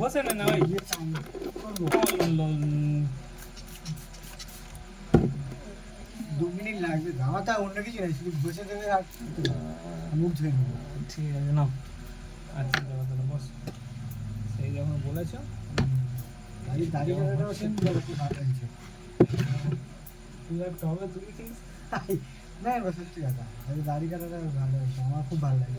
বসে না ওই 2 মিনিট লাগবে, ধামাটা অন্য কিছু নেই, শুধু বসে দেবে আর মুখ ধুয়ে নেবো। ঠিক আছে নাও, আচ্ছা দাদা বস, সেই যখন বলেছো দাঁড়িয়ে কাটাটাও সেম খুব ভালো হয়েছে। তুই একটা হবে তুই কিস না সত্যি কথা, দাড়ি কাটাটা ভালো হয়েছে, আমার খুব ভালো লাগে।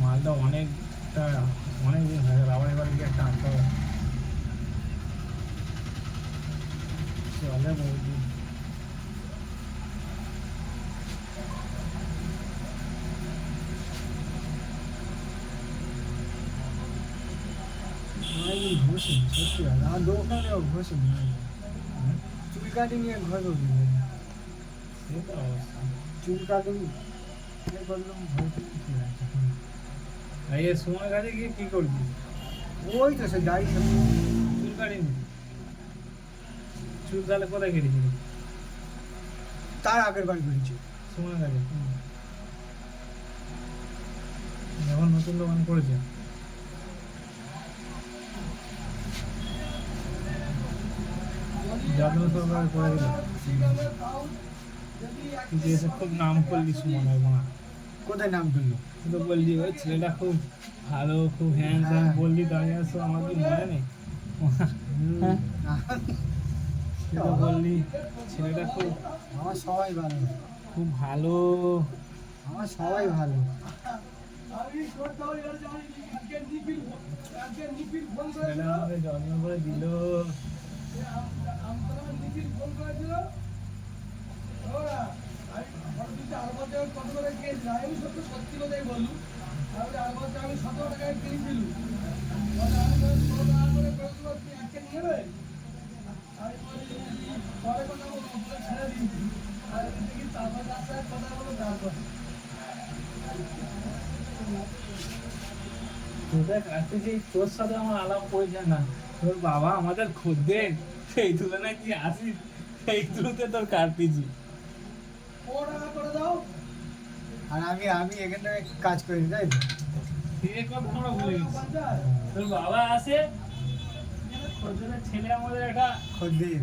মালটা অনেকটা অনেক দিন হয়ে গেল, আবার এবার গিয়ে একটা আনতে হবে। চলে বৌদি অনেকদিন ঘষিনি, সত্যি কথা, আমার দোকানেও ঘষিনি। চুল কাটিং এ ঘর সেটা অবস্থা। চুল কাটিং করলাম, ঘষি ঠিক আছে। এই এর সময় কাজে গিয়ে কি করবি? ওই তো সে দাড়ি চুল কাটিনি, চুল তাহলে কোথায় কেটেছিলি? তার আগের বার করেছি। সময় কাজে যখন নতুন দোকান করেছে যত্ন সহকারে করে দিল, কিন্তু এসে খুব নাম করলি সুমন না, কোথায় নাম তুললো? তুই তো বললি ওই ছেলেটা খুব ভালো, খুব হ্যান্ডসাম বললি, দাঁড়িয়ে আসো, আমার কি মনে নেই? তুই তো বললি ছেলেটা খুব আমার সবাই ভালো, খুব ভালো। আমার সবাই ভালো। ছেলেটা আমাকে যত্ন করে দিল। তোদের কাছে যে তোর সাথে আমার আলাপ হয়েছে না, তোর বাবা আমাদের খদ্দের, সেই তুলনায় কি আসিস, সেই তুলতে তোর কাটতেছি। আর আমি আমি এখান থেকে কাজ করি, তাই তো? সে কথা আমরা ভুলে গেছি। তোর বাবা আসে, খদ্দেরের ছেলে আমাদের একটা খদ্দের